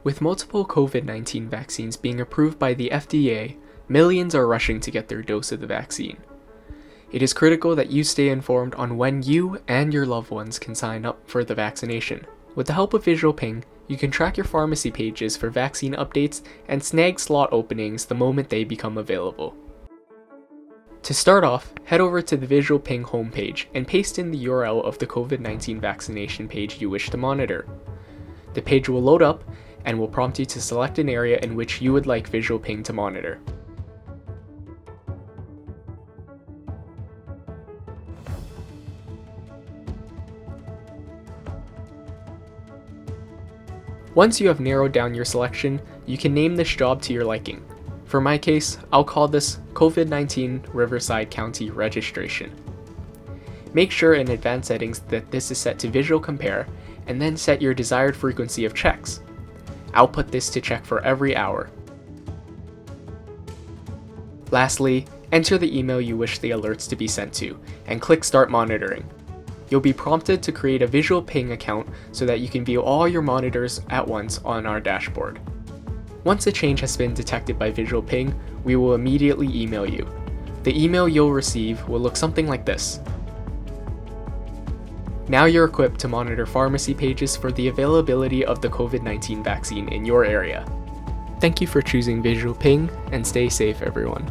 With multiple COVID-19 vaccines being approved by the FDA, millions are rushing to get their dose of the vaccine. It is critical that you stay informed on when you and your loved ones can sign up for the vaccination. With the help of Visual Ping, you can track your pharmacy pages for vaccine updates and snag slot openings the moment they become available. To start off, head over to the Visual Ping homepage and paste in the URL of the COVID-19 vaccination page you wish to monitor. The page will load up and will prompt you to select an area in which you would like Visual Ping to monitor. Once you have narrowed down your selection, you can name this job to your liking. For my case, I'll call this COVID-19 Riverside County Registration. Make sure in advanced settings that this is set to Visual Compare, and then set your desired frequency of checks. I'll put this to check for every hour. Lastly, enter the email you wish the alerts to be sent to, and click Start Monitoring. You'll be prompted to create a Visual Ping account so that you can view all your monitors at once on our dashboard. Once a change has been detected by Visual Ping, we will immediately email you. The email you'll receive will look something like this. Now you're equipped to monitor pharmacy pages for the availability of the COVID-19 vaccine in your area. Thank you for choosing Visual Ping, and stay safe everyone.